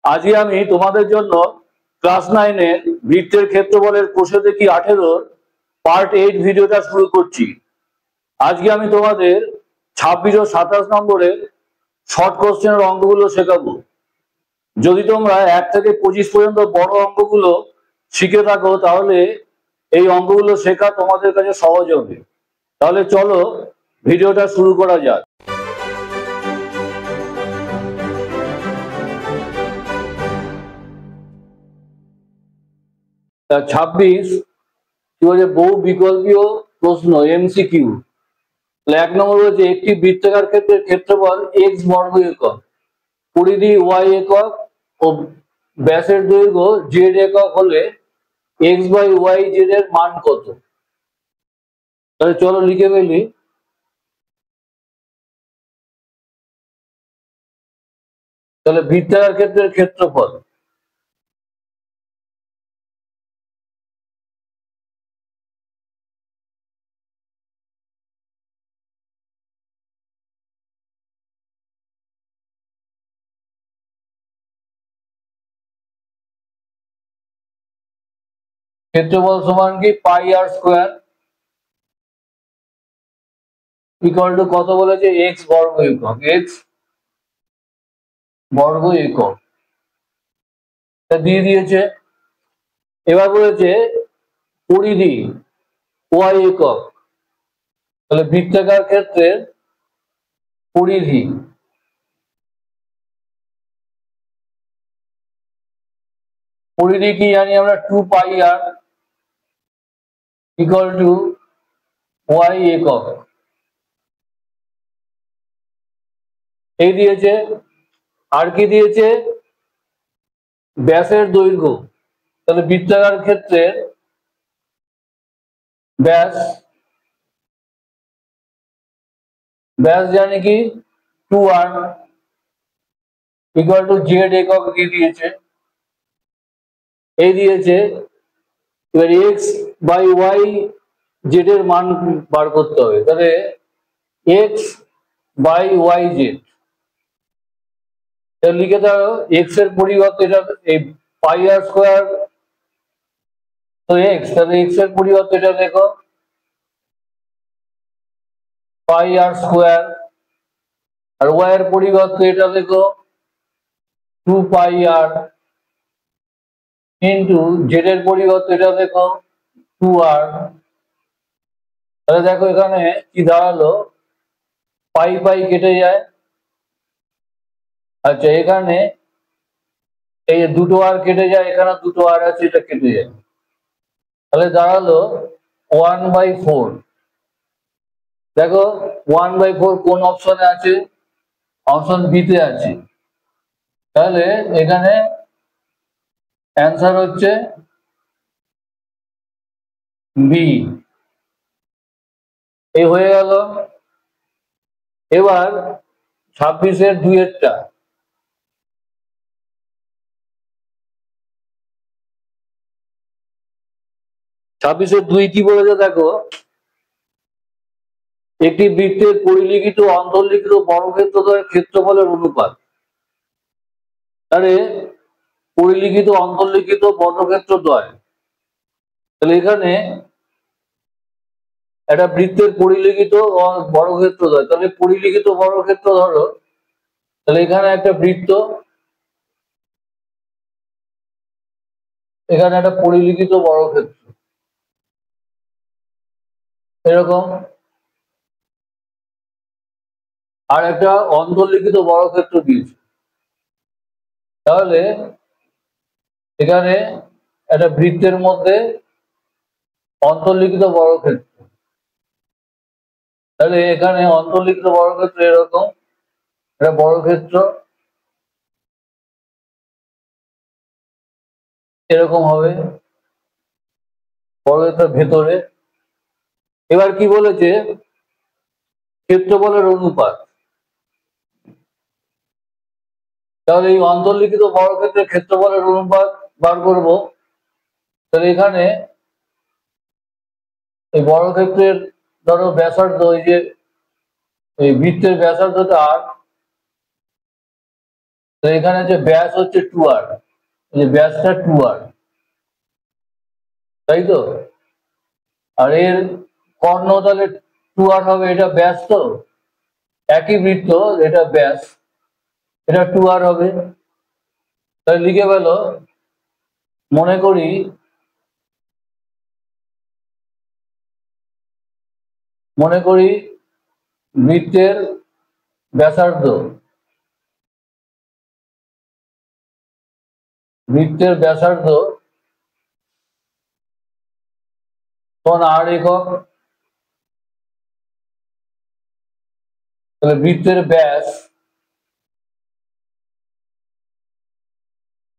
আজকে আমি তোমাদের জন্য ক্লাস 9-এর বৃত্তের ক্ষেত্রফলের কোষে দেখি 18 পার্ট 8 ভিডিওটা শুরু করছি। আজকে আমি তোমাদের 26 ও 27 নম্বরের শর্ট কোশ্চেনের অঙ্কগুলো শেখাবো। যদি তোমরা 1 থেকে 25 পর্যন্ত বড় অঙ্কগুলো শিখে থাকো তাহলে এই অঙ্কগুলো শেখা তোমাদের কাছে সহজ হবে। তাহলে চলো ভিডিওটা শুরু করা যাক। 26 কি বলে, বহু বিকল্পীয় প্রশ্ন এমসিকিউ। 1 নম্বর হচ্ছে একটি বৃত্তাকার ক্ষেত্রের ক্ষেত্রফল x বর্গ একক, পরিধি y একক ও ব্যাসের দৈর্ঘ্য z একক হলে x বাই y z এর মান কত? তাহলে চলো লিখে ফেলি। তাহলে বৃত্তাকার ক্ষেত্রের ক্ষেত্রফল ক্ষেত্রফল সমান কি পাই আর স্কোয়ার ইকুয়াল টু কত বলেছে? x বর্গ একক, x বর্গ একক দিয়ে দিয়েছে। এবার বলেছে পরিধি y একক, তাহলে বৃত্তাকার ক্ষেত্রের পরিধি কি জানি আমরা 2 pi r equal two y একক এই দিয়েছে। আর কি দিয়েছে? ব্যাসের দৈর্ঘ্য, তাহলে বৃত্তাকার ক্ষেত্রের ব্যাস জানি কি 2r ইকুয়াল টু জেড একক দিয়ে দিয়েছে। এই দিয়েছে। এবার এক্স বাই ওয়াই জেড এর মান বার করতে হবে। তাহলে এক্স বাই ওয়াই জেড লিখে দাও। এক্স এর পরিবর্তে এটা এই পাই আর স্কোয়ার তো এক্স, তাহলে এক্স এর পরিবর্তে এটা দেখো পাই আর স্কোয়ার, আর ওয়াই এর পরিবর্তে এটা দেখো 2 পাই আর ইন্টু জেড এর পরিবর্তে এটা দেখো 2r। তাহলে দেখো এখানে কি দাঁড়ালো, পাই পাই কেটে যায়। আচ্ছা, এখানে এই দুটো আর কেটে যায়, এখানে দুটো আর আছে, এটা কেটে যায়। তাহলে দাঁড়ালো 1/4। দেখো 1/4 কোন অপশনে আছে? অপশন বি তে আছে। তাহলে এখানে অ্যান্সার হচ্ছে বি। এই হয়ে গেল। এবার 26-এর 2-এরটা। 26-এর 2 কি বলেছে দেখো, একটি বৃত্তের পরিলিখিত অন্তর্লিখিত বর্গক্ষেত্রদ্বয়ের ক্ষেত্রফলের অনুপাত। তাহলে পরিলিখিত অন্তর্লিখিত বর্গক্ষেত্রদ্বয়, তাহলে এখানে একটা বৃত্তের পরিলিখিত বর্গক্ষেত্রদ্বয়, তাহলে পরিলিখিত বর্গক্ষেত্র ধরো, তাহলে এখানে একটা বৃত্ত, এখানে একটা পরিলিখিত বর্গক্ষেত্র এরকম, আর একটা অন্তর্লিখিত বর্গক্ষেত্র দিয়েছে। তাহলে এখানে একটা বৃত্তের মধ্যে অন্তর্লিখিত বর্গক্ষেত্র, তাহলে এখানে অন্তর্লিখিত বর্গক্ষেত্র এরকম একটা বর্গক্ষেত্র এরকম হবে বর্গক্ষেত্রের ভেতরে। এবার কি বলেছে? ক্ষেত্রফলের অনুপাত। তাহলে এই অন্তর্লিখিত বর্গক্ষেত্রের ক্ষেত্রফলের অনুপাত বার করব। তাহলে এখানে এই বর্গক্ষেত্রের ধরো ব্যাসার্ধ, এই যে এই বৃত্তের ব্যাসার্ধটা আর, তো এখানে যে ব্যাস হচ্ছে 2r, যে ব্যাসটা 2r, তাই তো? আর এর কর্ণ তাহলে 2r হবে, এটা ব্যাস, তো একই বৃত্ত, এটা ব্যাস, এটা 2r হবে। তাহলে লিখে গেল, মনে করি বৃত্তের ব্যাসার্ধ, তখন r একক, তাহলে বৃত্তের ব্যাস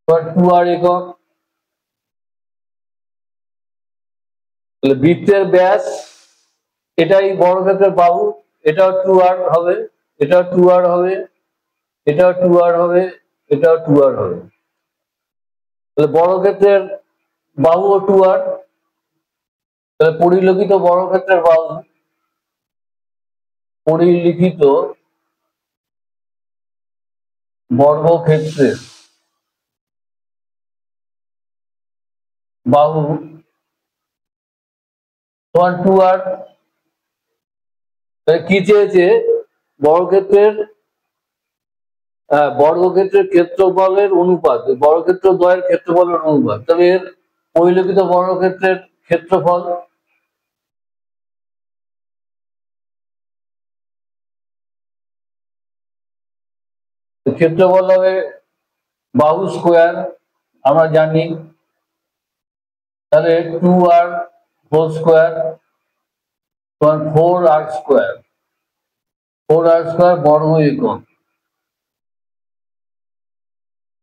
2r একক, তাহলে বৃত্তের ব্যাস, এটাই বর্গক্ষেত্রের বাহু, এটাও 2r হবে, এটাও 2r হবে, এটাও 2r হবে, এটাও 2r হবে। তাহলে বর্গক্ষেত্রের বাহু ও 2r, তাহলে পরিলিখিত বর্গক্ষেত্রের বাহু, পরিলিখিত বর্গক্ষেত্রের বাহু তোমার 2r। কি চেয়েছে? বর্গক্ষেত্রের ক্ষেত্রফলের অনুপাত, বর্গক্ষেত্র দ্বয়ের ক্ষেত্রফলের অনুপাত। তাহলে এর পরিলিখিত বর্গক্ষেত্রের ক্ষেত্রফল, ক্ষেত্রফল হবে বাহু স্কোয়ার, আমরা জানি। তাহলে 2r whole square 4r square, 4r square বর্গ একক।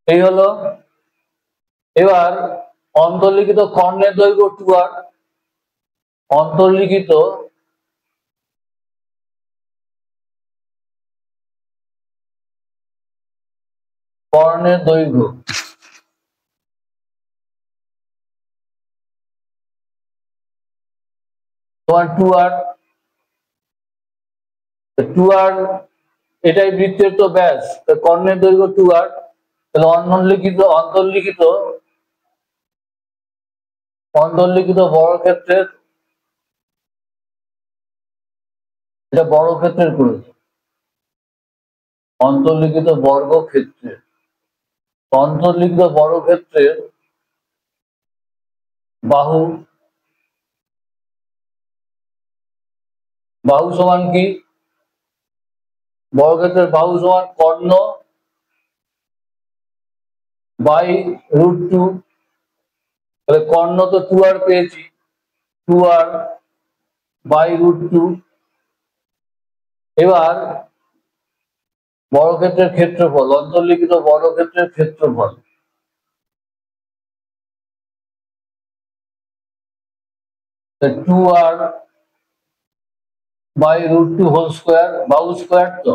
এই হলো। এবার অন্তর্লিখিত কর্ণের দৈর্ঘ্য 2r, অন্তর্লিখিত কর্ণের দৈর্ঘ্য 2r, 2r এটাই বৃত্তের তো ব্যাস, কর্ণের দৈর্ঘ্য 2r। তাহলে অন্তর্লিখিত বর্গক্ষেত্রের, এটা বর্গক্ষেত্রের করেছে, অন্তর্লিখিত বর্গক্ষেত্রের বাহু সমান কি? বর্গক্ষেত্রের বাহু সমান কর্ণ বাই √2। তাহলে কর্ণ তো 2r পেয়েছি, 2r বাই √2। এবার বর্গক্ষেত্রের ক্ষেত্রফল, অন্তর্লিখিত বর্গক্ষেত্রের ক্ষেত্রফল, two r by √2 whole square, বাহু স্কোয়ার, তো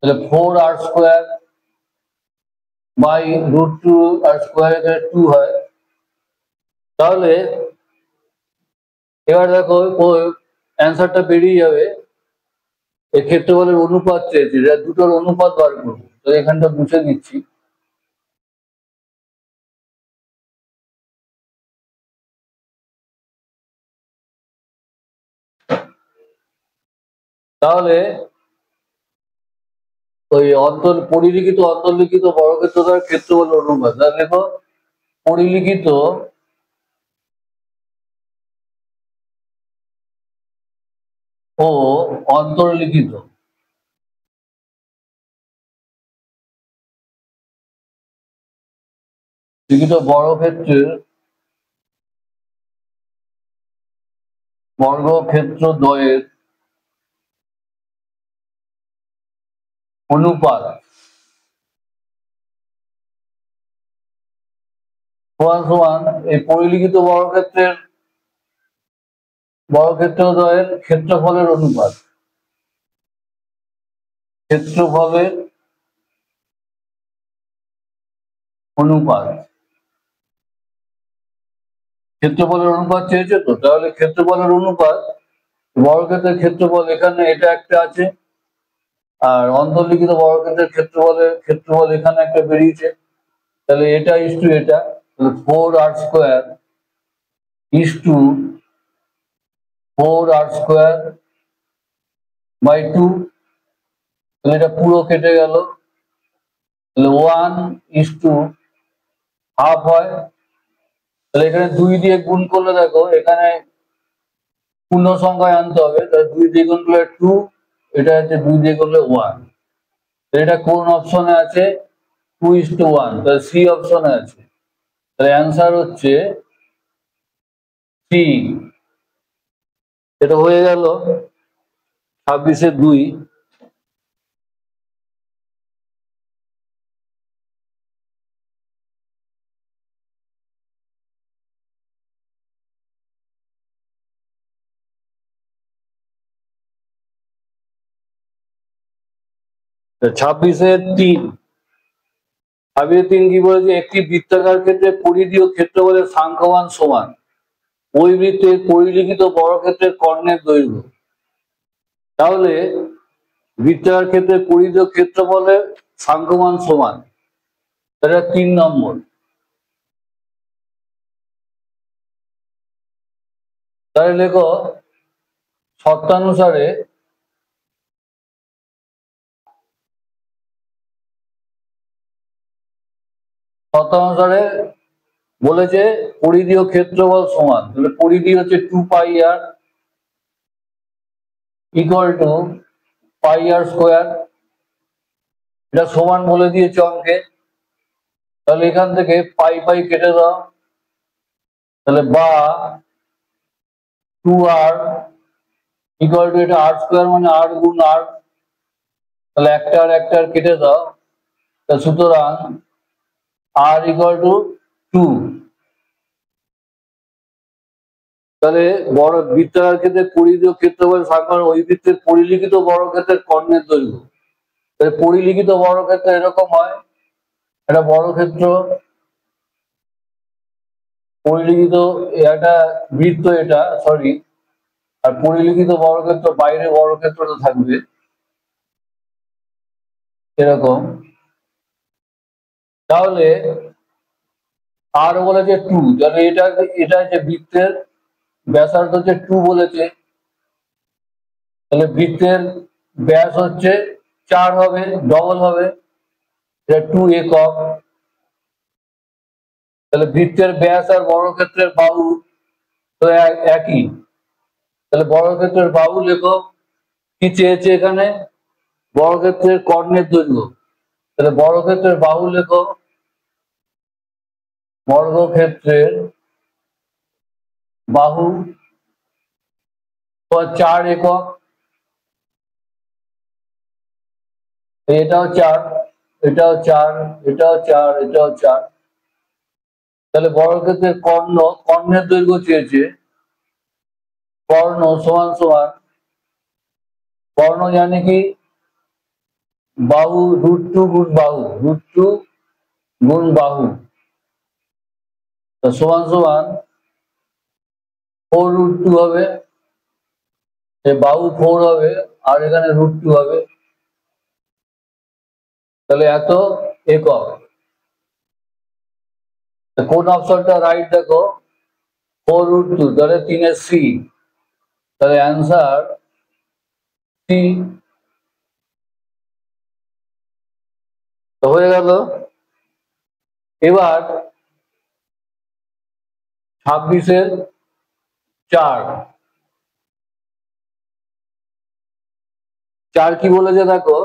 তাহলে 4r square by √2, R square এখানে 2 হয়। তাহলে এবার দেখো অ্যান্সারটা বেরিয়ে যাবে। এই ক্ষেত্রফলের অনুপাত চেয়েছি, দুটোর অনুপাত বার করবো, তো এখানটা মুছে দিচ্ছি। তাহলে ওই পরিলিখিত অন্তর্লিখিত বর্গক্ষেত্রের ক্ষেত্রফল অনুপাত, দেখো পরিলিখিত ও অন্তর্লিখিত বর্গক্ষেত্র দ্বয়ের অনুপাত সমান এই পরিলিখিত বর্গক্ষেত্র দ্বয়ের ক্ষেত্রফলের অনুপাত, ক্ষেত্রফলের চেয়েছে তো। তাহলে ক্ষেত্রফলের অনুপাত, বর্গক্ষেত্রের ক্ষেত্রফল, এখানে এটা একটা আছে, আর অন্তর্লিখিত বর্গক্ষেত্রের ক্ষেত্রফল এখানে একটা বেরিয়েছে, তাহলে এটা ইস টু এটা, তাহলে 4r² is to 4r² by 2, তাহলে এটা পুরো কেটে গেল, তাহলে 1:½ হয়। তাহলে এখানে 2 দিয়ে গুণ করলে দেখো এখানে পূর্ণ সংখ্যায় আনতে হবে, তাহলে 2 দিয়ে গুণ করলে 2, এটা হচ্ছে 2 দিয়ে করলে 1। এটা কোন অপশনে আছে? 2:1, তাহলে সি অপশনে আছে। তাহলে অ্যান্সার হচ্ছে সি। এটা হয়ে গেল 26-এ 2। ছাব্বিশে 3 কি বলেছে? একটি বৃত্তাকার ক্ষেত্রে পরিধি ও ক্ষেত্রফলের সাংখ্যমান সমান, ওই বৃত্তের পরিলিখিত বর্গক্ষেত্রের কর্ণের দৈর্ঘ্য। তাহলে বৃত্তাকার ক্ষেত্রে পরিধি ও ক্ষেত্রফলের সাংখ্যমান সমান, এটা 3 নম্বর। তাহলে লেখো শর্তানুসারে বলেছে পরিধি ও ক্ষেত্রফল সমান, তাহলে পরিধি হচ্ছে 2πr ইকুয়াল টু πr², এটা সমান বলে দিয়েছে অঙ্কে। তাহলে এখান থেকে পাই পাই কেটে দাও, তাহলে বা 2r ইকুয়াল টু, এটা r² মানে r গুণ r, তাহলে একটা আর একটা কেটে দাও, সুতরাং r ইকুয়াল টু 2। তাহলে বড় বৃত্তাকার ক্ষেত্রে পরিধি ও ক্ষেত্রফল সাংখ্যমান ওই বৃত্তের পরিলিখিত বর্গক্ষেত্রের কর্ণের দৈর্ঘ্য। তাহলে পরিলিখিত বর্গক্ষেত্র এরকম হয়, একটা বর্গক্ষেত্র পরিলিখিত, একটা বৃত্ত এটা, সরি, আর পরিলিখিত বর্গক্ষেত্র বাইরে বর্গক্ষেত্রটা থাকবে এরকম। তাহলে আর বলেছে 2, তাহলে এটা যে বৃত্তের ব্যাসার্ধ হচ্ছে 2 বলেছে, তাহলে বৃত্তের ব্যাস হচ্ছে 4 হবে, ডবল হবে, এটা 2 একক। তাহলে বৃত্তের ব্যাস আর বর্গক্ষেত্রের বাহু তো একই, তাহলে বর্গক্ষেত্রের বাহু লেখো। কি চেয়েছে এখানে? বর্গক্ষেত্রের কর্ণের দৈর্ঘ্য, তাহলে বর্গক্ষেত্রের বাহু লেখো। বর্গক্ষেত্রের বাহু 4 একক, এটাও 4, এটাও 4, এটাও 4, এটাও 4। তাহলে বর্গক্ষেত্রের কর্ণের দৈর্ঘ্য চেয়েছে। কর্ণ সমান সমান, কর্ণ জানি কি? বাহু √2 গুণ বাহু, √2 গুণ বাহু, সমান সমান 4√2 হবে, বাহু 4 হবে আর এখানে √2 হবে, তাহলে এত একক। কোন অপশনটা রাইট দেখো? 4√2, তাহলে 3-এর সি, তাহলে অ্যান্সার সি হয়ে গেল। এবার 26-এর 4 কি বলেছে দেখো?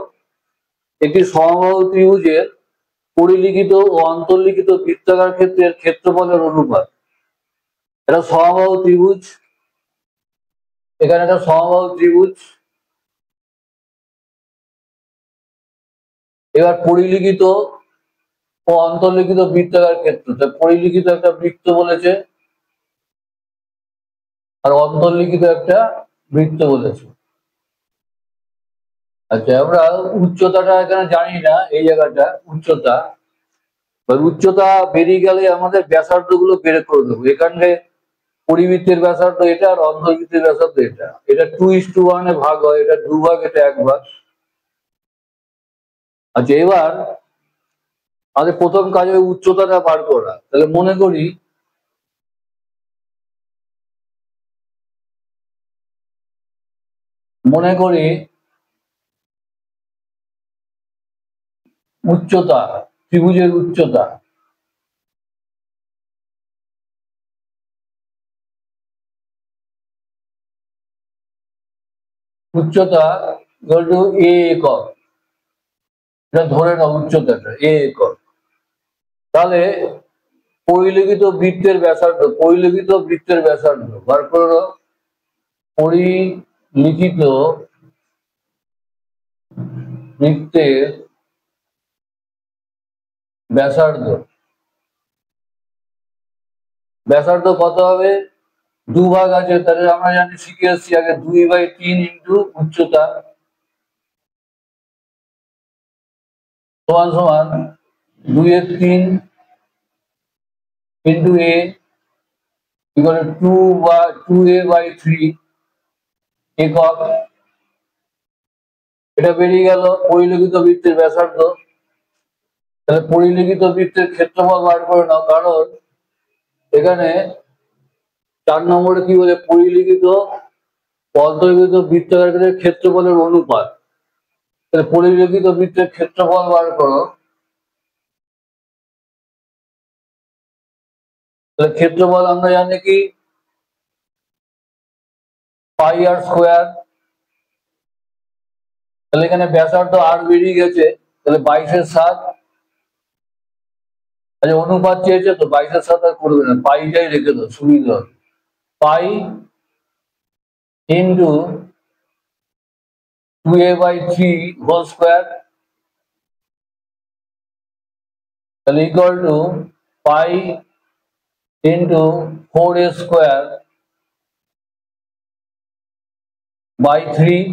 একটি সমবাহু ত্রিভুজের পরিলিখিত ও অন্তর্লিখিত বৃত্তাকার ক্ষেত্রের ক্ষেত্রফলের অনুপাত। এটা সমবাহু ত্রিভুজ, এখানে একটা সমবাহু ত্রিভুজ। এবার পরিলিখিত ও অন্তর্লিখিত বৃত্তাকার ক্ষেত্র, পরিলিখিত একটা বৃত্ত বলেছে আর অন্তর্লিখিত একটা বৃত্ত বলেছে। আচ্ছা, আমরা উচ্চতাটা এখানে জানি না, এই জায়গাটা উচ্চতা বেরিয়ে গেলে আমাদের ব্যাসার্ধ গুলো বের করে দেবো। এখানে পরিবৃত্তের ব্যাসার্ধ এটা আর অন্তর্বৃত্তের ব্যাসার্ধ এটা, এটা 2:1 ভাগ হয়, এটা 2 ভাগ, এটা 1 ভাগ। আচ্ছা, এবার আমাদের প্রথম কাজ হবে উচ্চতাটা বার করা। তাহলে মনে করি উচ্চতা, ত্রিভুজের উচ্চতা। উচ্চতা এ একক, এটা ধরে নাও উচ্চতাটা এ একক। তাহলে পরিলিখিত বৃত্তের ব্যাসার্ধ বার করে নাও। পরিলিখিত বৃত্তের ব্যাসার্ধ কত হবে? দুভাগ আছে, তাহলে আমরা জানি শিখে এসেছি আগে 2/3 ইন্টু উচ্চতা সমান সমান 2/3 ইন্টু এ ইকুয়াল টু 2a/3 একক। এটা বেরিয়ে গেল পরিলিখিত বৃত্তের ব্যাসার্ধ। তাহলে পরিলিখিত বৃত্তের ক্ষেত্রফল বার করে নাও, কারণ এখানে 4 নম্বরে কি বলে, পরিলিখিত অন্তর্লিখিত বৃত্তাকারের ক্ষেত্রফলের অনুপাত। তাহলে পরিলিখিত বৃত্তের ক্ষেত্রফল বার করো। তাহলে ক্ষেত্রফল আমরা জানি কি পাই আর স্কোয়ার। তাহলে এখানে ব্যাসার্ধ আর বেরিয়ে গেছে, তাহলে 22/7। আচ্ছা, অনুপাত চেয়েছে তো 22/7 আর করবে না, পাইটাই রেখে দাও, সুবিধা হবে। Pi into 2a/3 whole square, তাহলে equal to pi into 4a square by 3।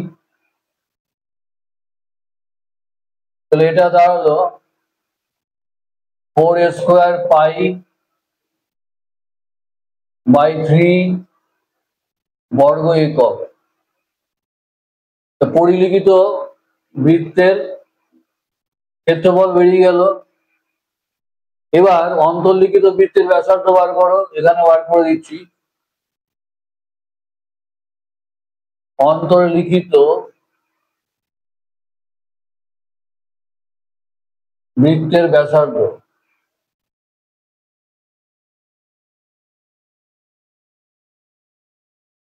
তাহলে এটা দাঁড়ালো 4a স্কোয়ার পাই বাই 3 বর্গ একক। পরিলিখিত বৃত্তের ক্ষেত্রফল বেরিয়ে গেল। এবার অন্তর্লিখিত বৃত্তের ব্যাসার্ধ বার করো, এখানে বার করে দিচ্ছি। অন্তর্লিখিত বৃত্তের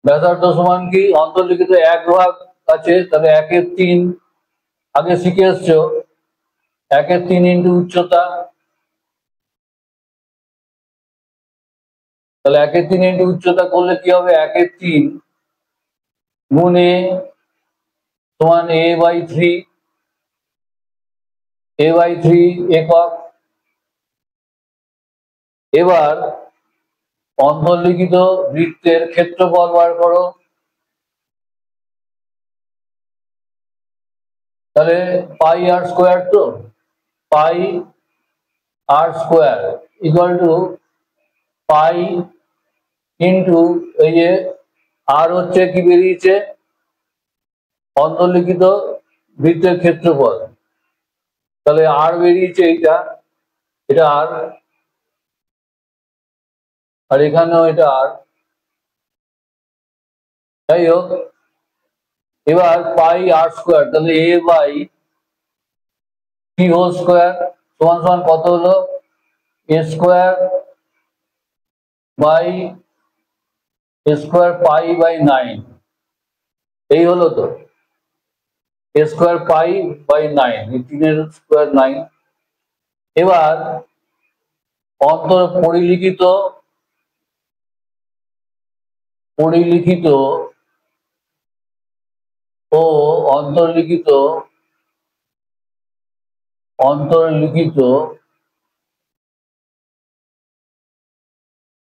ব্যাসার্ধ সমান কি, অন্তর্লিখিত 1 ভাগ আছে, তাহলে 1/3 আগে শিখে এসছো, 1/3 ইন্টু উচ্চতা। তাহলে 1/3 ইন্টু উচ্চতা করলে কি হবে, 1/3 গুণে সমান a/3 একক। এবার অন্তর্লিখিত বৃত্তের ক্ষেত্রফল বার করো। তাহলে পাই আর স্কোয়ার, তো pi r square equal to pi into এই যে আর হচ্ছে কি বেরিয়েছে, অন্তর্লিখিত বৃত্তের ক্ষেত্রফল। তাহলে আর বেরিয়েছে এটা আর এখানেও এটা আর। যাই হোক, এবার পাই আর স্কোয়ার, তাহলে a/3 হোল স্কোয়ার সমান সমান কত হলো, a square by pi by 9। এই হলো তো a স্কোয়ার পাই বাই 9, এই 3 স্কোয়ার 9। এবার পরিলিখিত ও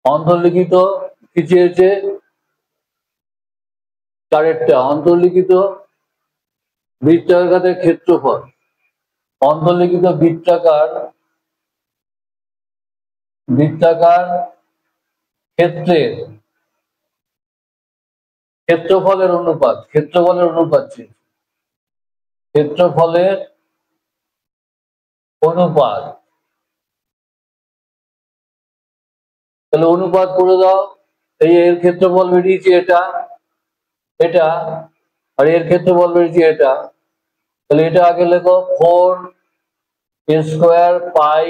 অন্তর্লিখিত কি চেয়েছে, চারেরটা অন্তর্লিখিত বৃত্তাকারের ক্ষেত্রফল। অন্তর্লিখিত বৃত্তাকার ক্ষেত্রের ক্ষেত্রফলের অনুপাত চেয়েছে। ক্ষেত্রফলের অনুপাত, তাহলে অনুপাত করে দাও। এই এর ক্ষেত্রফল বেরিয়েছে এটা, এটা, আর এর ক্ষেত্রফল বেরিয়েছে এটা। তাহলে এটা আগে লেখো 4 পাই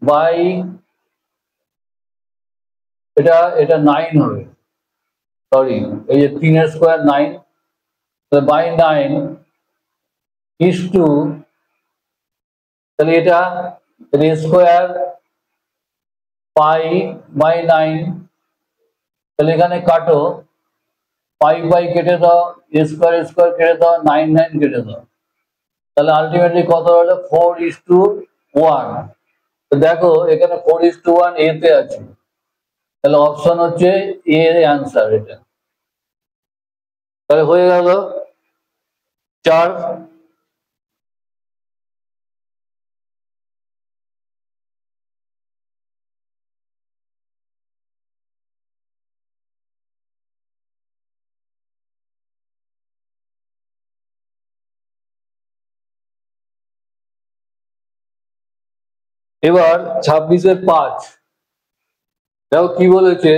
বাই, এটা 9 হবে, সরি, এই যে 3 9, বাই 9 ইস টু, তাহলে এটা স্কোয়ার পাই বাই 9, তাহলে এখানে কাটো, পাই বাই কেটে দাও, স্কোয়ার স্কোয়ার কেটে দাও, 9 9 কেটে দাও, তাহলে আলটিমেটলি কত হলো 4:1। তো দেখো এখানে 4:1 এ তে আছে, তাহলে অপশন হচ্ছে এ এর অ্যান্সার এটা। তাহলে হয়ে গেল 4। এবার 26-5 দেখো কি বলেছে,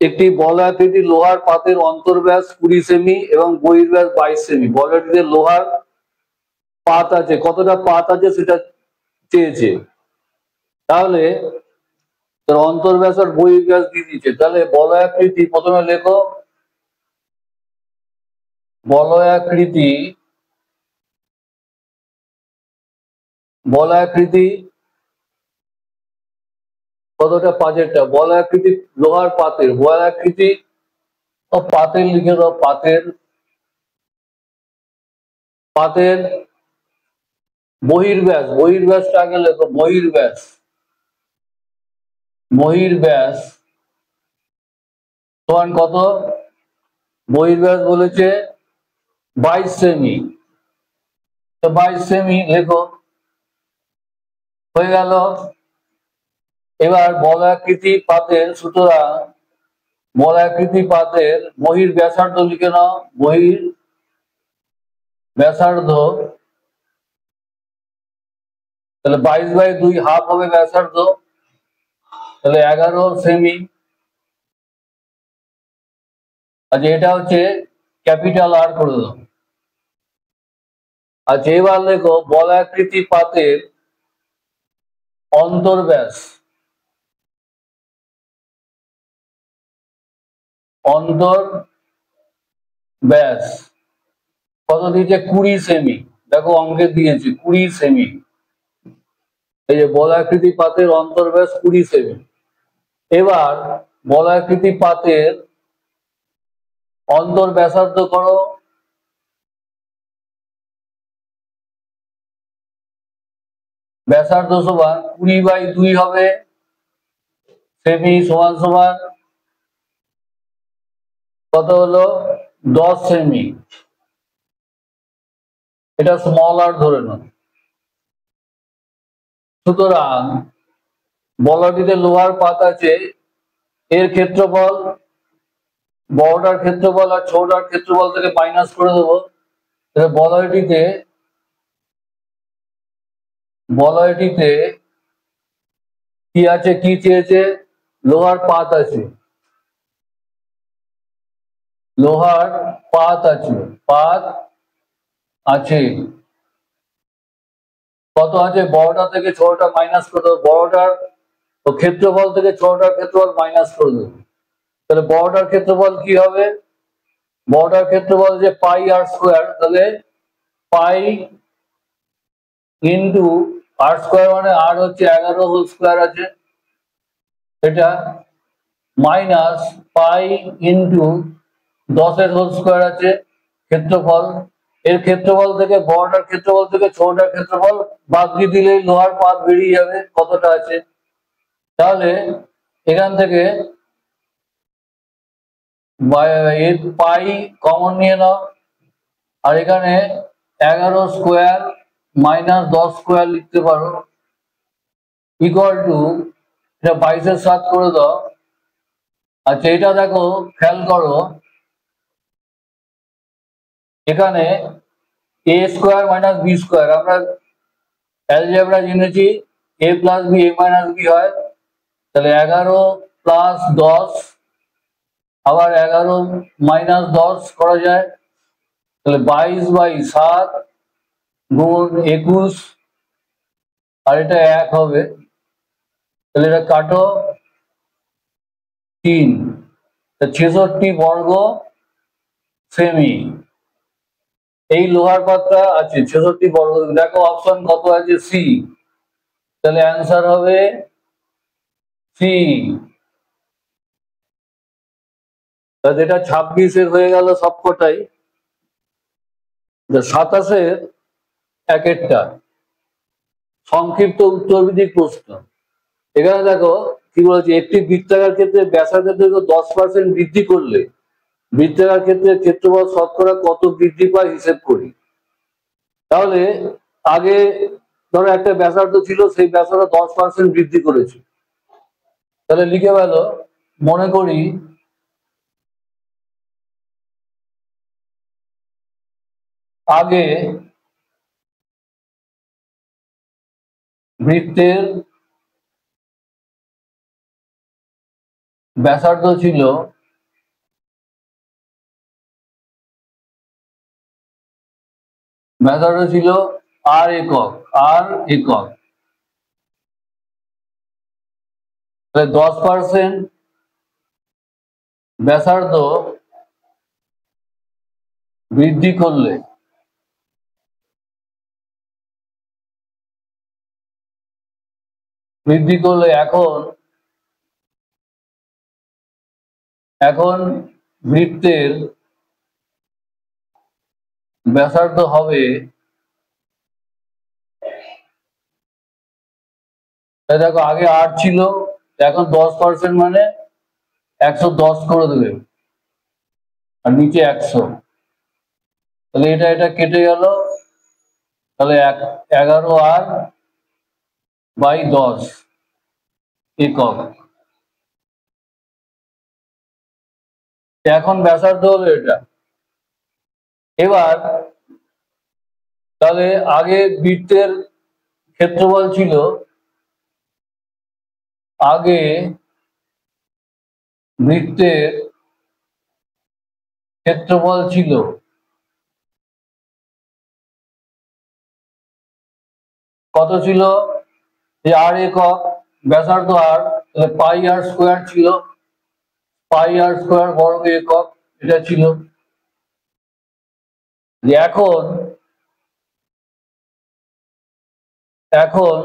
একটি বলয়াকৃতি লোহার পাতের অন্তর্ব্যাস 20 সেমি এবং বহির্ব্যাস 22 সেমি। বলয়াকৃতির লোহার পাত আছে, কতটা পাত আছে সেটা চেয়েছে। তাহলে তার অন্তর্ব্যাস আর বহির্ব্যাস দিয়ে দিচ্ছে। তাহলে বলয়াকৃতি প্রথমে লেখো, বলয়াকৃতি, বলয়াকৃতি কতটা পাঁচেরটা, বলয়াকৃতি লোহার পাতের, বলয়াকৃতি পাতের লিখে দাও, পাতের, পাতের বহির্ব্যাস, বহির্ব্যাসটা আগে লেখো, বহির্ব্যাস, বহির্ব্যাস সমান কত, বহির্ব্যাস বলেছে 22 সেমি, তো 22 সেমি লেখো, হয়ে গেল। এবার বলয়াকৃতি পাতের, সুতরাং বলয়াকৃতি পাতের বহির ব্যাসার্ধ লিখে নাও, বহির ব্যাসার্ধ, তাহলে 22/2 হাফ হবে ব্যাসার্ধ, তাহলে 11 সেমি। আচ্ছা এটা হচ্ছে ক্যাপিটাল আর করে দাও। আচ্ছা এবার লেখো বলয়াকৃতি পাতের অন্তর্ব্যাস, অন্তর্ব্যাস কত দিয়েছে, 20 সেমি। দেখো অঙ্কে দিয়েছে 20 সেমি, এই যে বলয়াকৃতি পাতের অন্তর্ব্যাস 20 সেমি। এবার বলয়াকৃতি পাতের অন্তর্ব্যাসার্ধ করো, ব্যাসার্ধ সমান 20/2 হবে, সেমি সমান সমান কত হলো 10 সেমি। এটা স্মল আর ধরে নাও। সুতরাং বলটিতে লোহার পাত আছে, এর ক্ষেত্রফল, বড়টার ক্ষেত্রফল আর ছোটটার ক্ষেত্রফল থেকে মাইনাস করে দেবো। বলয়টিতে, বলয়টিতে কি আছে, কি চেয়েছে, লোহার পাত আছে, লোহার পাত আছে, পাত আছে, কত আছে, বড়টা থেকে ছোটটা মাইনাস করে দেবো, বড়টার ক্ষেত্রফল থেকে ছোটটার ক্ষেত্রফল মাইনাস করে দেবো। তাহলে বড়টার ক্ষেত্রফল কি হবে, বড়টার ক্ষেত্রফল যে পাই আর স্কোয়ার, তাহলে পাই ইন্টু আর স্কোয়ার, মানে আর হচ্ছে 11 হোল স্কোয়ার আছে এটা, minus pi into 10 whole square আছে ক্ষেত্রফল। এর ক্ষেত্রফল থেকে, বড়টার ক্ষেত্রফল থেকে ছোটটার ক্ষেত্রফল বাদ দিয়ে দিলেই লোহার পাত বেরিয়ে যাবে কতটা আছে। তাহলে এখান থেকে পাই কমন নিয়ে নাও, আর এখানে 11 স্কোয়ার মাইনাস 10 স্কোয়ার লিখতে পারো, ইকুয়াল টু, এটা 22-7 করে দাও। আচ্ছা এটা দেখো, খেয়াল করো, এখানে এ স্কোয়ার মাইনাস বি স্কোয়ার, আমরা অ্যালজেব্রা জেনেছি এ plus B A minus B হয়, তাহলে 11 প্লাস 10 আবার 11 মাইনাস 10 করা যায়, তাহলে 22/7 গুণ 21, আর এটা 1 হবে, তাহলে এটা কাটো 3, 66 বর্গ সেমি। এই লোহার পাত্রা আছে 66 বর্গ। দেখো অপশন কত আছে, সি, তাহলে অ্যান্সার হবে সি। যেটা 26-এর হয়ে গেল সবকটাই, 27-এর এক একটা সংক্ষিপ্ত উত্তরভিত্তিক প্রশ্ন। এখানে দেখো কি বলেছে, একটি বৃত্তাকার ক্ষেত্রে ব্যাসার্ধের দৈর্ঘ্য 10% বৃদ্ধি করলে বৃত্তাকার ক্ষেত্রে ক্ষেত্রফল শতকরা কত বৃদ্ধি পায় হিসেব করি। তাহলে আগে ধরো একটা ব্যাসার্ধ ছিল, সেই ব্যাসার্ধ 10% বৃদ্ধি করেছে, তাহলে লিখে গেল, মনে করি আগে বৃত্তের ব্যাসার্ধ ছিল আর একক, আর একক, তাহলে 10% ব্যাসার্ধ বৃদ্ধি করলে এখন বৃত্তের ব্যাসার্ধ হবে, দেখো আগে 8 ছিল, এখন 10% মানে 110 করে দেবে, আর নিচে 100, তাহলে এটা কেটে গেল, তাহলে 11r/10 একক। এখন ব্যাসার্ধ হলো এটা। এবার তাহলে আগে বৃত্তের ক্ষেত্রফল ছিল, আগে বৃত্তের ক্ষেত্রফল ছিল কত ছিল, যে আর একক, ব্যাসার্ধ আর, তাহলে πr² ছিল, πr² বর্গ একক, এটা ছিল। এখন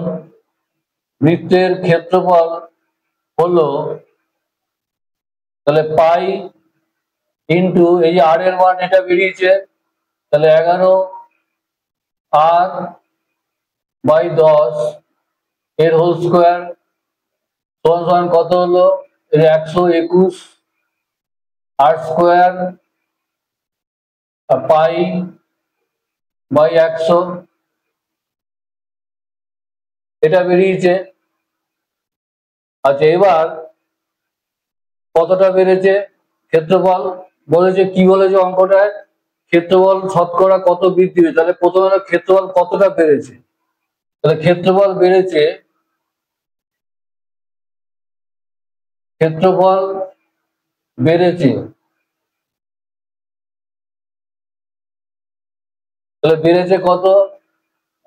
বৃত্তের ক্ষেত্রফল হলো, তাহলে পাই ইন্টু এই যে আর এর মান এটা বেরিয়েছে, তাহলে 11r/10 এর হোল স্কোয়ার সমান কত হলো, 121 r² π/100, এটা বেরিয়েছে। আচ্ছা, এবার কতটা বেড়েছে ক্ষেত্রফল, বলেছে কি বলেছে অঙ্কটায়, ক্ষেত্রফল শতকরা কত বৃদ্ধি হয়েছে, তাহলে প্রথমে ক্ষেত্রফল কতটা বেড়েছে, তাহলে ক্ষেত্রফল বেড়েছে, তাহলে বেড়েছে কত,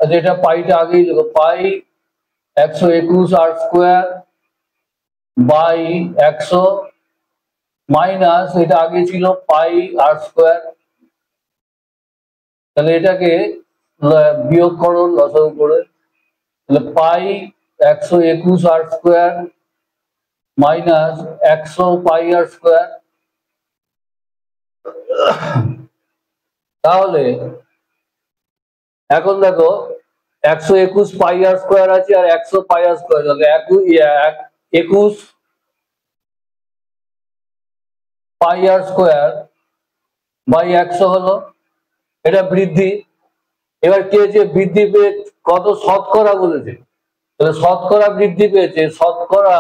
এটা পাইটা আগেই দেখো, পাই 121 r² / 100 মাইনাস এটা আগে ছিল πr², তাহলে এটাকে বিয়োগ করো লসাগু করে, তাহলে পাই 121 r² মাইনাস 100 πr²। তাহলে এখন দেখো 121 πr² আছে আর 100 πr², তাহলে 21 πr²/100 হলো, এটা বৃদ্ধি। এবার কে যে বৃদ্ধি পেয়ে কত শতকরা বলেছে, তাহলে শতকরা বৃদ্ধি পেয়েছে, শতকরা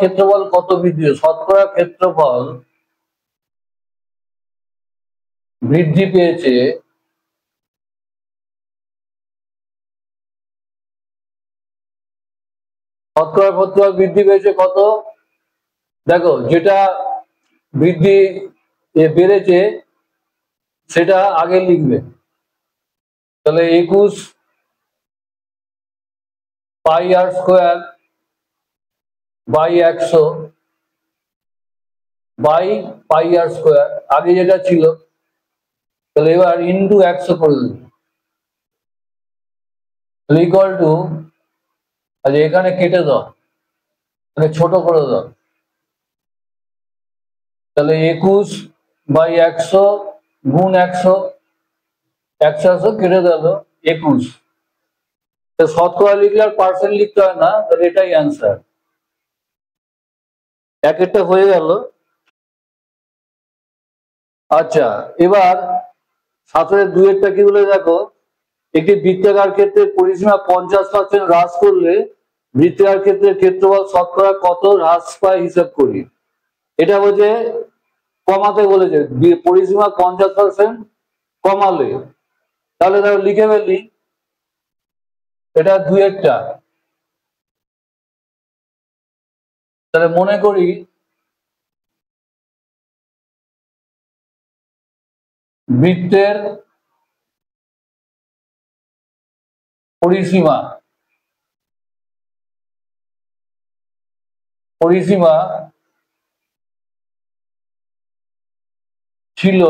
ক্ষেত্রফল কত বৃদ্ধি, শতকরা ক্ষেত্রফল বৃদ্ধি পেয়েছে শতকরা বৃদ্ধি পেয়েছে কত? দেখো, যেটা বৃদ্ধি বেড়েছে সেটা আগে লিখবে। তাহলে 21 pi r square by 100 by pi r square আগে যেটা ছিল, তাহলে এবার ইন্টু 100 করে দেবে ইকুয়াল টু, আচ্ছা এখানে কেটে দাও, মানে ছোট করে দাও, তাহলে 21 বাই 100 গুণ 100, 100 কেটে দিল 21। শতকরা লিখলে আর পার্সেন্ট লিখতে হয় না, তাহলে এটাই অ্যান্সার। এক একটা হয়ে গেল। আচ্ছা, এবার 7-2 কি বলে দেখো, একটি বৃত্তাকার ক্ষেত্রে পরিসীমা 50% হ্রাস করলে বৃত্তাকার ক্ষেত্রের ক্ষেত্রফল শতকরা কত হ্রাস পায় হিসাব করি। এটা বলছে কমাতে বলেছে, পরিসীমা 50% কমালে, তাহলে ধরো লিখে ফেললি, এটা 2 তাহলে মনে করি বৃত্তের পরিসীমা ছিল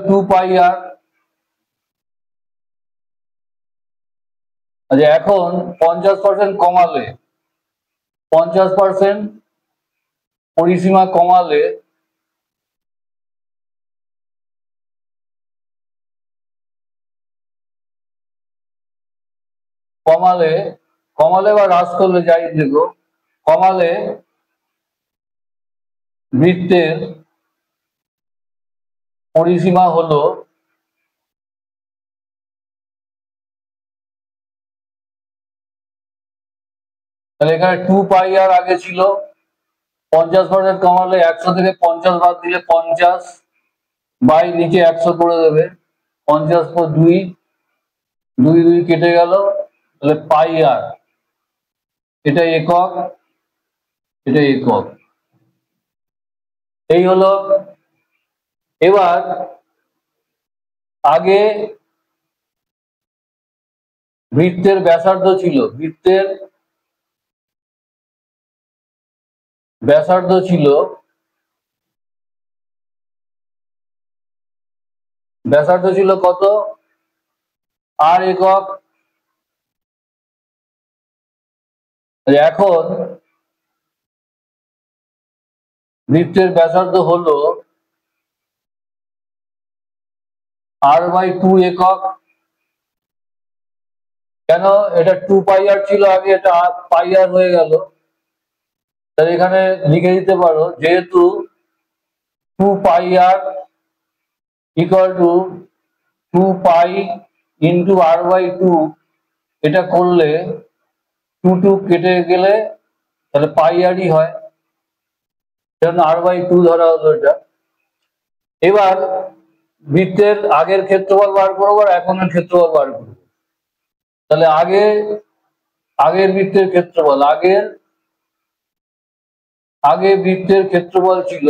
2 পাই আর। আচ্ছা, এখন 50% কমালে, 50% পরিসীমা কমালে কমালে বা হ্রাস করলে যাই দেখো, কমালে বৃত্তের পরিসীমা হলো, তাহলে এখানে 2 পাই আর আগে ছিল, 50% কমালে 100 থেকে 50 বাদ দিলে 50 বাই নিচে 100 করে দেবে, 50 পর 2, 2 কেটে গেল, তাহলে পাই আর, এটা একক, এটা একক। এই হলো। এবার আগে বৃত্তের ব্যাসার্ধ ছিল, ব্যাসার্ধ ছিল কত? আর একক। এখন বৃত্তের ব্যাসার্ধ হলো r/2 একক। কেন? এটা 2 পাই আর ছিল আগে, এটা পাই আর হয়ে গেল, তাহলে এখানে লিখে দিতে পারো, যেহেতু 2 pi r equal to 2 pi into r/2, এটা করলে 2 কেটে গেলে তাহলে পাই আরই হয়, সেজন্য r/2 ধরা হলো এটা। এবার বৃত্তের আগের ক্ষেত্রফল বার করবো আর এখনের ক্ষেত্রফল বার করবো। তাহলে আগের বৃত্তের ক্ষেত্রফল, আগে বৃত্তের ক্ষেত্রফল ছিল,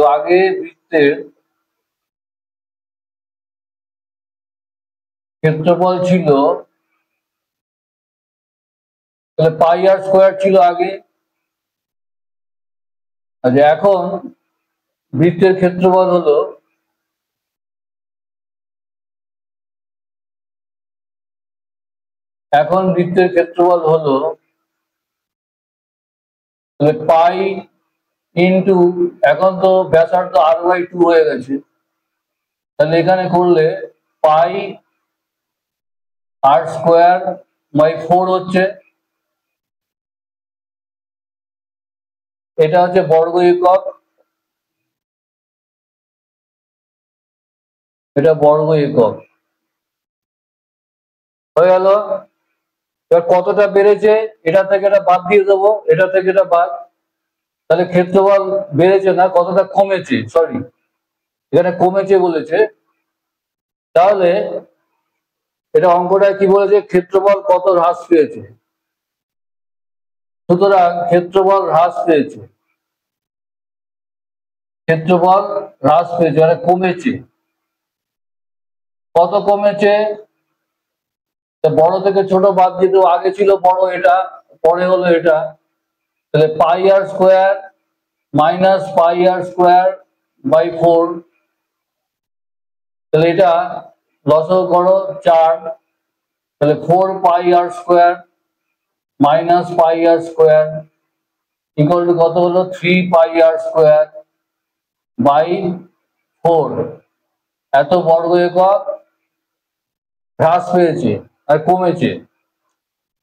তাহলে পাই আর স্কোয়ার ছিল আগে। আচ্ছা, এখন বৃত্তের ক্ষেত্রফল হলো, তাহলে পাই ইন্টু, এখন তো ব্যাসার্ধ r/2 হয়ে গেছে, তাহলে এখানে করলে পাই আর স্কোয়ার বাই 4 হচ্ছে, এটা হচ্ছে বর্গ একক, এটা বর্গ একক হয়ে গেল। এবার কতটা বেড়েছে, এটা থেকে এটা বাদ দিয়ে দেবো, এটা থেকে এটা বাদ, তাহলে ক্ষেত্রফল বেড়েছে না, কতটা কমেছে, সরি এখানে কমেছে বলেছে। তাহলে এটা অঙ্কটা কি বলেছে, ক্ষেত্রফল কত হ্রাস পেয়েছে। সুতরাং ক্ষেত্রফল হ্রাস পেয়েছে, ক্ষেত্রফল হ্রাস পেয়েছে মানে কমেছে। কত কমেছে, বড় থেকে ছোট বাদ দিতে, আগে ছিল বড় এটা, পরে হলো এটা। তাহলে pi r square minus pi r square by 4। তাহলে এটা লসাগু করো 4, তাহলে 4 pi r square minus pi r square equal to কত হলো 3 পাই আর স্কোয়ার বাই 4। এত বর্গ একক হ্রাস পেয়েছে আর কমেছে।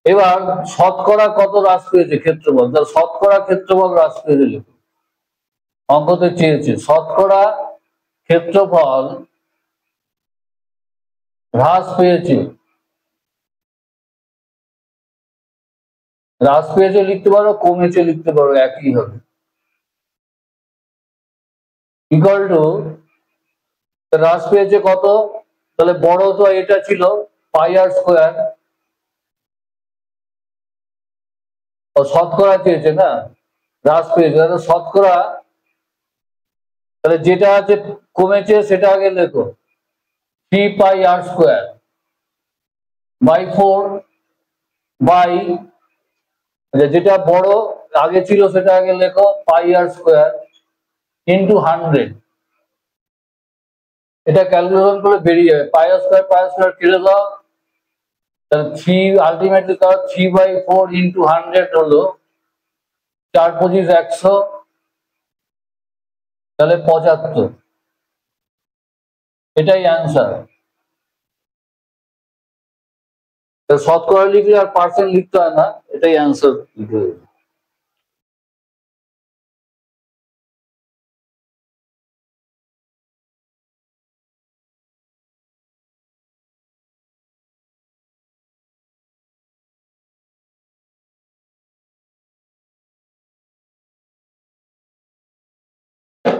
এবার শতকরা কত হ্রাস পেয়েছে ক্ষেত্রফল, তার শতকরা ক্ষেত্রফল হ্রাস পেয়েছে, অঙ্কতে চেয়েছে শতকরা ক্ষেত্রফল হ্রাস পেয়েছে। হ্রাস পেয়েছে লিখতে পারো, কমেছে লিখতে পারো, একই হবে। ইকুয়াল টু হ্রাস পেয়েছে কত, তাহলে বড় তো এটা ছিল পাই আর স্কোয়ার, শতকরা চেয়েছে না, হ্রাস পেয়েছে তাহলে শতকরা, তাহলে যেটা আছে কমেছে সেটা আগে লেখো 3 পাই আর স্কোয়ার বাই 4 বাই, যেটা বড় আগে ছিল সেটা আগে লেখো পাই আর স্কোয়ার ইন্টু 100। এটা ক্যালকুলেশন করে বেরিয়ে যাবে, পাই আর স্কোয়ার কেটে দাও, তাহলে 3 আলটিমেটলি তার 3/4 ইন্টু 100 হলো 4 25 100, তাহলে 75। এটাই অ্যান্সার। শতকরা লিখলে আর পার্সেন্ট লিখতে হয় না, এটাই অ্যান্সার লিখতে হবে।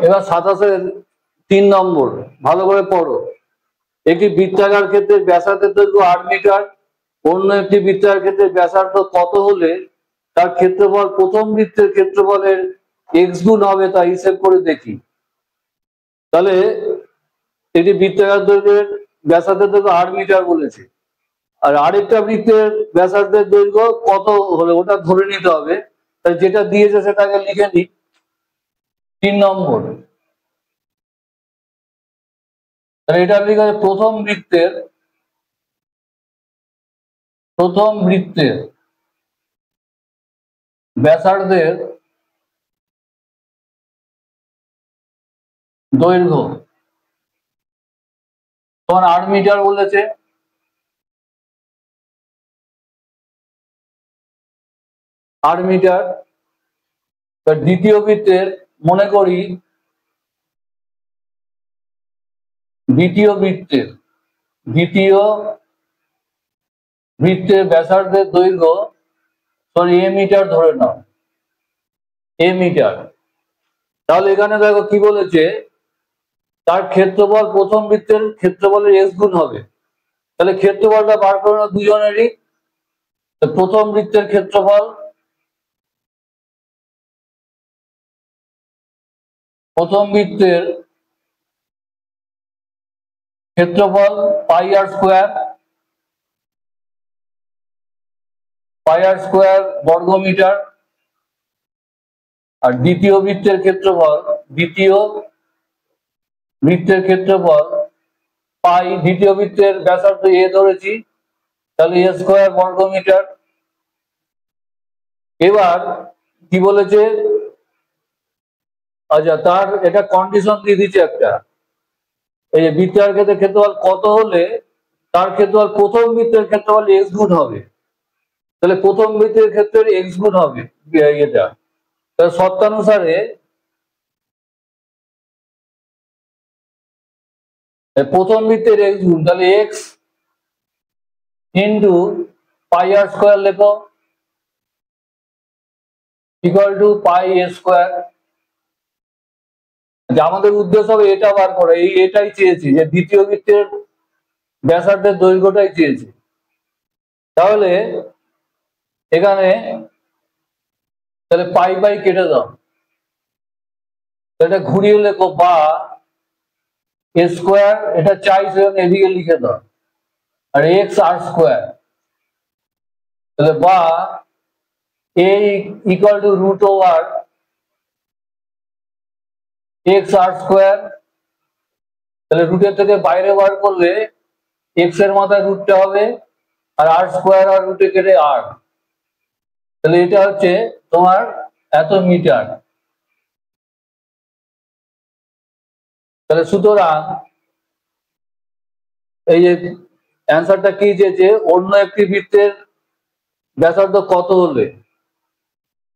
এবার 27-এর 3 নম্বর ভালো করে পড়ো। একটি বৃত্তাকার ক্ষেত্রে ব্যাসার্ধের দৈর্ঘ্য 8 মিটার, অন্য একটি বৃত্তাকার ক্ষেত্রে ব্যাসার্ধ কত হলে তার ক্ষেত্রফল প্রথম বৃত্তের ক্ষেত্রফলের এক্স গুণ হবে তা হিসেব করে দেখি। তাহলে একটি বৃত্তাকার দৈর্ঘ্যের ব্যাসার্ধের দৈর্ঘ্য 8 মিটার বলেছে, আর আরেকটা বৃত্তের ব্যাসার্ধের দৈর্ঘ্য কত হলে ওটা ধরে নিতে হবে। তাই যেটা দিয়েছে সেটাকে লিখে নিই। 3 নম্বর, এটা লিখে প্রথম বৃত্তের ব্যাসার্ধের দৈর্ঘ্য তোমার 8 মিটার বলেছে, 8 মিটার। দ্বিতীয় বৃত্তের, মনে করি দ্বিতীয় বৃত্তের ব্যাসার্ধের দৈর্ঘ্য, সরি এ মিটার ধরে নাও, এ মিটার। তাহলে এখানে দেখো কি বলেছে, তার ক্ষেত্রফল প্রথম বৃত্তের ক্ষেত্রফলের এস গুণ হবে। তাহলে ক্ষেত্রফলটা বার করে নাও দুজনেরই। প্রথম বৃত্তের ক্ষেত্রফল, প্রথম বৃত্তের ক্ষেত্রফল পাই আর স্কোয়ার বর্গ মিটার, আর দ্বিতীয় বৃত্তের ক্ষেত্রফল পাই, দ্বিতীয় বৃত্তের ব্যাসার্ধ এ ধরেছি, তাহলে এ স্কোয়ার বর্গ মিটার। এবার কি বলেছে, আচ্ছা তার এটা কন্ডিশন দিয়ে দিচ্ছে একটা, এই যে বৃত্তাকার ক্ষেত্রে ক্ষেত্রফল কত হলে তার ক্ষেত্রফল প্রথম বৃত্তের ক্ষেত্রফল এক্স গুণ হবে। তাহলে প্রথম বৃত্তের ক্ষেত্রে এক্স গুণ হবে এটা, তাহলে শর্তানুসারে প্রথম বৃত্তের এক্স গুণ, তাহলে এক্স ইন্টু পাই আর স্কোয়ার লেখো, equal to pi A square. আমাদের উদ্দেশ্য হবে এটা বার করা, এটাই চেয়েছি যে দ্বিতীয় বৃত্তের ব্যাসার্ধের দৈর্ঘ্যটাই চেয়েছি। তাহলে এখানে তাহলে পাই পাই কেটে দাও, এটা ঘুরিয়ে লেখো বা এ স্কোয়ার, এটা চাইছে এদিকে লিখে দাও, আর এক্স আর স্কোয়ার, তাহলে বা a equal to root over x r square. তাহলে রুটের থেকে বাইরে বার করলে এক্স এর মাথায় রুটটা হবে, আর আর স্কোয়ার আর রুটে কেটে আর, তাহলে এটা হচ্ছে তোমার এত মিটার। তাহলে সুতরাং এই যে অ্যান্সারটা কি যে অন্য একটি বৃত্তের ব্যাসার্ধ কত হলে,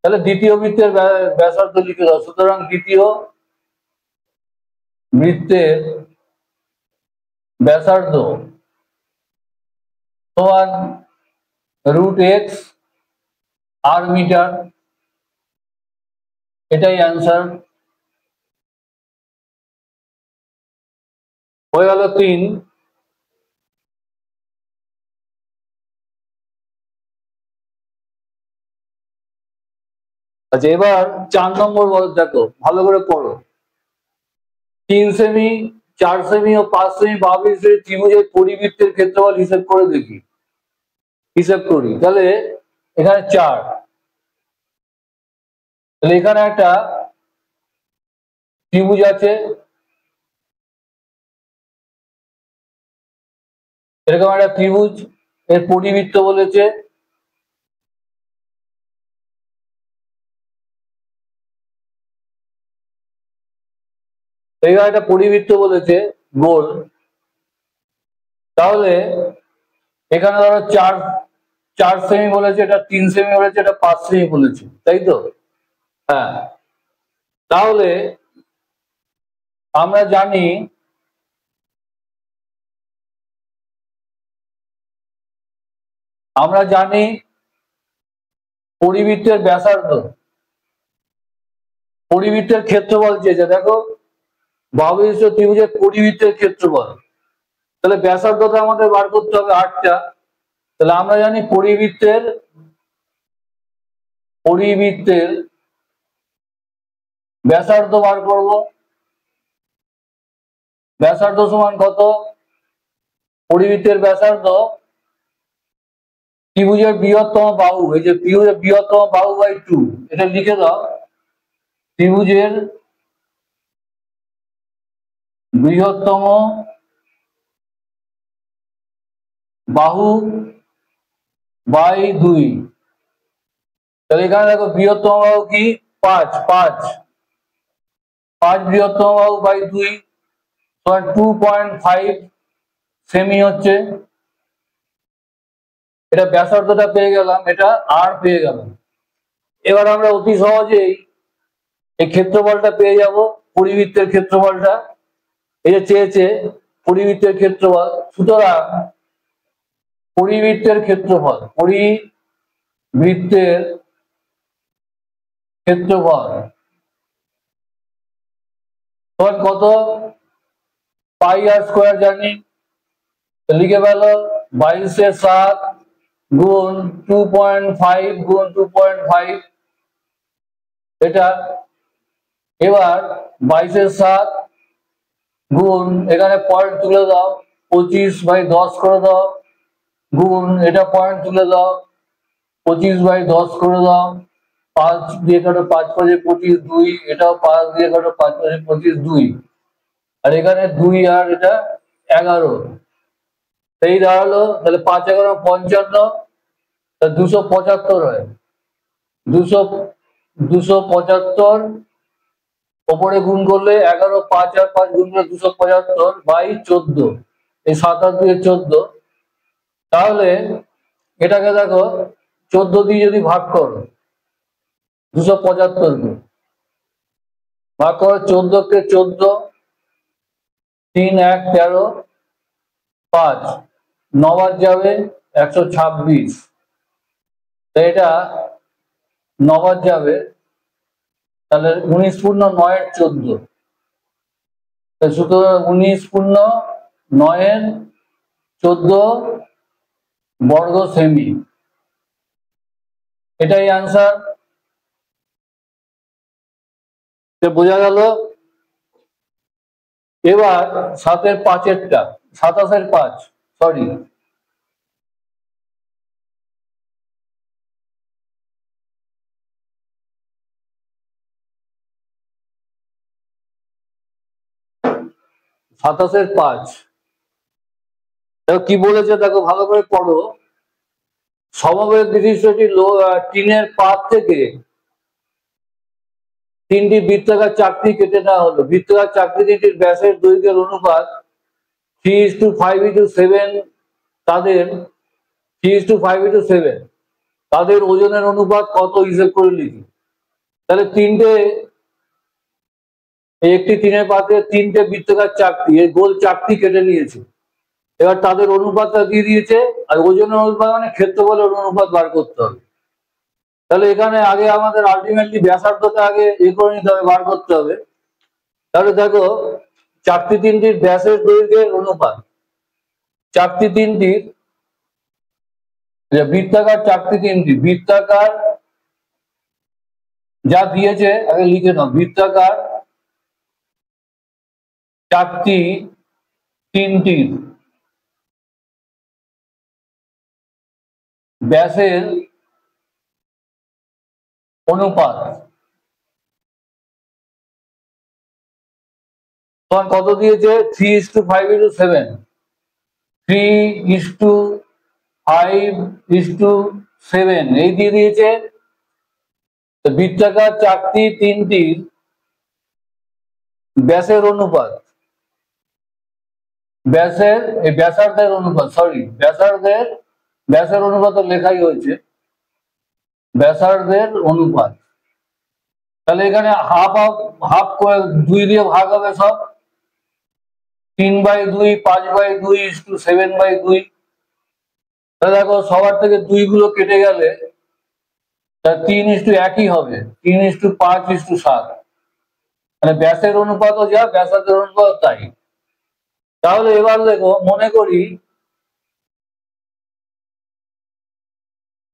তাহলে দ্বিতীয় বৃত্তের ব্যাসার্ধ লিখে দাও। সুতরাং দ্বিতীয় বৃত্তের ব্যাসার্ধ সমান রুট এক্স আর মিটার, এটাই অ্যান্সার। হয়ে গেল 3। আচ্ছা, এবার 4 নম্বর বল, দেখো ভালো করে পড়ো। 3 সেমি, 4 সেমি ও 5 সেমি বাহুবিশিষ্ট ত্রিভুজের পরিবৃত্তের ক্ষেত্রফল হিসেব করে দেখি। হিসেব করি, তাহলে এখানে 4, তাহলে এখানে একটা ত্রিভুজ আছে, এরকম একটা ত্রিভুজ, এর পরিবৃত্ত বলেছে এখানে একটা পরিবৃত্ত বলেছে গোল। তাহলে এখানে ধরো 4 সেমি বলেছে, এটা 3 সেমি বলেছে, এটা 5 সেমি বলেছে, তাই তো? হ্যাঁ, তাহলে আমরা জানি পরিবৃত্তের ব্যাসার্ধ, পরিবৃত্তের ক্ষেত্রফল চেয়েছে। দেখো বাহুবিশিষ্ট ত্রিভুজের পরিবৃত্তের ক্ষেত্রফল, তাহলে ব্যাসার্ধটা আমাদের বার করতে হবে 8টা। তাহলে আমরা জানি পরিবৃত্তের ব্যাসার্ধ বার করব। ব্যাসার্ধ সমান কত? পরিবৃত্তের ব্যাসার্ধ ত্রিভুজের বৃহত্তম বাহু, এই যে ত্রিভুজের বৃহত্তম বাহু বাই 2, এটা লিখে দাও। ত্রিভুজের বৃহত্তম বাহু বাই 2। তাহলে এখানে দেখো বৃহত্তম বাহু কি 5, 5 বৃহত্তম বাহু বাই 2 সমান 2.5 সেমি হচ্ছে। এটা ব্যাসার্ধটা পেয়ে গেলাম, এটা আর পেয়ে গেলাম। এবার আমরা অতি সহজেই এই ক্ষেত্রফলটা পেয়ে যাব, পরিবৃত্তের ক্ষেত্রফলটা। এই যে চেয়েছে পরিবৃত্তের ক্ষেত্রফল, সুতরাং পরিবৃত্তের ক্ষেত্রফল সমান কত? পাই আর স্কোয়ার জানি, লিখে ফেলো 22/7 গুণ 2.5 গুণ 2.5, এটা। এবার 22/7 গুণ, এখানে পয়েন্ট তুলে দাও, 25/10 করে দাও, গুণ এটা পয়েন্ট তুলে দাও, 25/10 করে দাও, 5 দিয়ে কাটো, 5 5 25, 2, এটাও 5 দিয়ে কাটো, 5 5 25, 2, আর এখানে 2 আর এটা 11, এই দাঁড়ালো। তাহলে 5 11 55, 275 হয়। 275 ওপরে গুণ করলে 11, 5 আর 5 গুণ করলে 275/14, এই 7 আর 2 14। তাহলে এটাকে দেখো 14 দিয়ে যদি ভাগ করো, 275 কে ভাগ করো 14 কে 14, 3 1 13, 5 9 বার যাবে 126। এটা 9 যাবে, তাহলে 19 পূর্ণ 9 এর 14, সুতরাং 19 পূর্ণ 9 এর 14 বর্গ সেমি, এটাই আনসার। বোঝা গেল। এবার 7-এর 5-এরটা, 27-এর 5, সরি, সাতাশের 5 কি বলেছে দেখো, ভালো করে পড়ো। সমবেত বিশিষ্টটি টিনের পাত থেকে 3টি বৃত্তাকার চাকতি কেটে নেওয়া হলো। বৃত্তাকার চাকতিটির ব্যাসের দৈর্ঘ্যের অনুপাত 3:5:7, তাদের 3:5:7, তাদের ওজনের অনুপাত কত হিসেব করে লিখি। তাহলে একটি টিনের পাত্রে 3টে বৃত্তাকার চাকতি, এই গোল চাকতি কেটে নিয়েছে। এবার তাদের অনুপাতটা দিয়ে দিয়েছে, আর ওজনের অনুপাত মানে ক্ষেত্রফলের অনুপাত বার করতে হবে। তাহলে এখানে আগে আমাদের আলটিমেটলি ব্যাসার্ধটা আগে করে নিতে হবে, বার করতে হবে। তাহলে দেখো, চাকতি 3টির ব্যাসের দৈর্ঘ্যের অনুপাত, চাকতি 3টির, বৃত্তাকার চাকতি 3টি, বৃত্তাকার যা দিয়েছে আগে লিখে নাও, বৃত্তাকার চাকতি 3টির ব্যাসের অনুপাত তোমার কত দিয়েছে, 3:5:7, 3:5:7 এই দিয়ে দিয়েছে। বৃত্তাকার চাকতি 3টির ব্যাসের অনুপাত, ব্যাসার্ধের অনুপাত, সরি, ব্যাসের অনুপাত লেখাই হয়েছে, ব্যাসার্ধের অনুপাত। তাহলে এখানে হাফ হাফ হাফ করে 2 দিয়ে ভাগ হবে সব, 3/2, 5/2, 7/2। তাহলে দেখো সবার থেকে 2 গুলো কেটে গেলে 3:1 হবে, 3:5:7। মানে ব্যাসের অনুপাতও যা, ব্যাসার্ধের অনুপাত তাই। তাহলে এবার দেখো,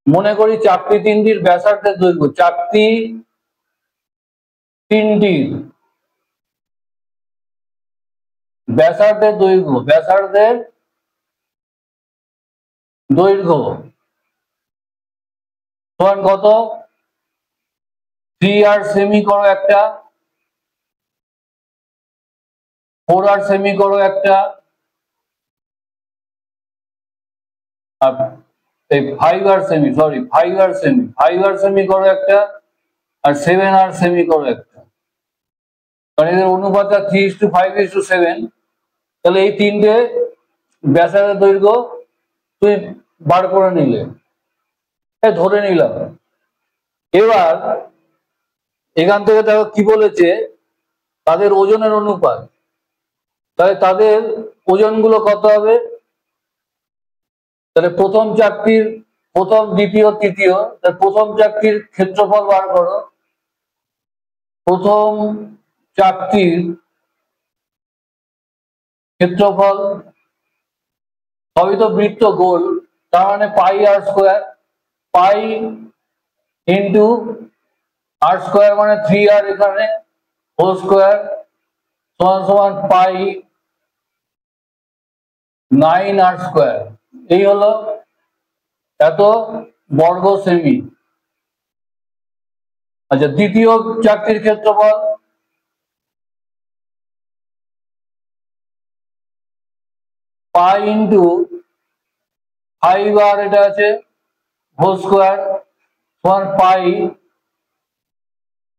মনে করি চাকতি 3টির ব্যাসার্ধের দৈর্ঘ্য, চাকতি 3টির ব্যাসার্ধের দৈর্ঘ্য সমান কত, 3r সেমি করো একটা, 4r সেমি করো একটা, আর 5r semi, sorry 5r semi করো একটা, আর 7r সেমি করো একটা। কারণ এদের অনুপাতটা 3:5:7। তাহলে এই 3টে ব্যাসার্ধের দৈর্ঘ্য তুই বার করে নিলে, ধরে নিলাম। এবার এখান থেকে দেখো কি বলেছে, তাদের ওজনের অনুপাত। তাহলে তাদের ওজনগুলো কত হবে, তাহলে প্রথম, দ্বিতীয়, তৃতীয়, প্রথম চাকতির ক্ষেত্রফল বার করো। প্রথম চাকতির ক্ষেত্রফল, সবই তো বৃত্ত গোল, তার মানে πr², পাই ইন্টু r² মানে 3r, এখানে হোল স্কোয়ার, সমান সমান পাই 9r²। এই হলো এত বর্গ সেমি। আচ্ছা, দ্বিতীয় চাকতির ক্ষেত্রফল, পাই ইন্টু 5r, এটা আছে হোল স্কোয়ার, সমান পাই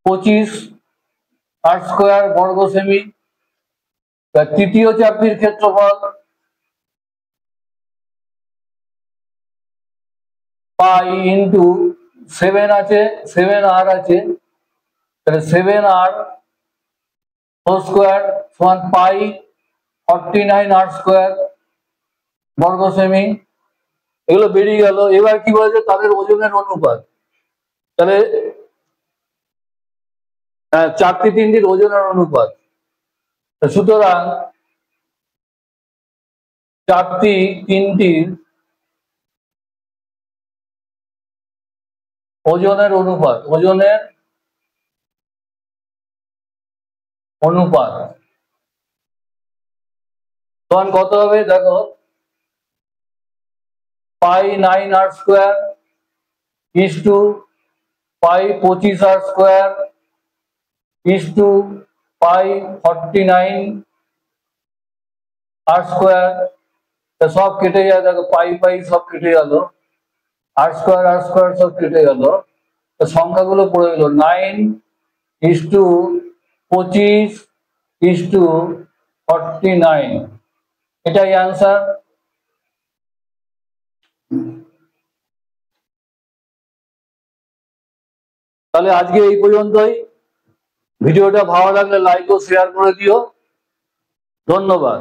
25r² বর্গ সেমি। তৃতীয় চাকতির ক্ষেত্রফল, পাই ইন্টু 7 আছে, 7r আছে, তাহলে 7r হোল স্কোয়ার সমান পাই 49r² বর্গ সেমি। এগুলো বেরিয়ে গেল। এবার কি বলেছে, তাদের ওজনের অনুপাত। তাহলে চারটি তিনটির ওজনের অনুপাত। সুতরাং চারটি তিনটির ওজনের অনুপাত, তখন কত হবে দেখো, pi 9r square is two pi 25r square is two pi 49r square. সব কেটে যায়, দেখো পাই পাই সব কেটে গেল, আর স্কোয়ার সব কেটে গেল, সংখ্যাগুলো পড়ে গেল 9:25:49। এটাই অ্যান্সার। তাহলে আজকে এই পর্যন্তই। ভিডিওটা ভালো লাগলে লাইক ও শেয়ার করে দিও। ধন্যবাদ।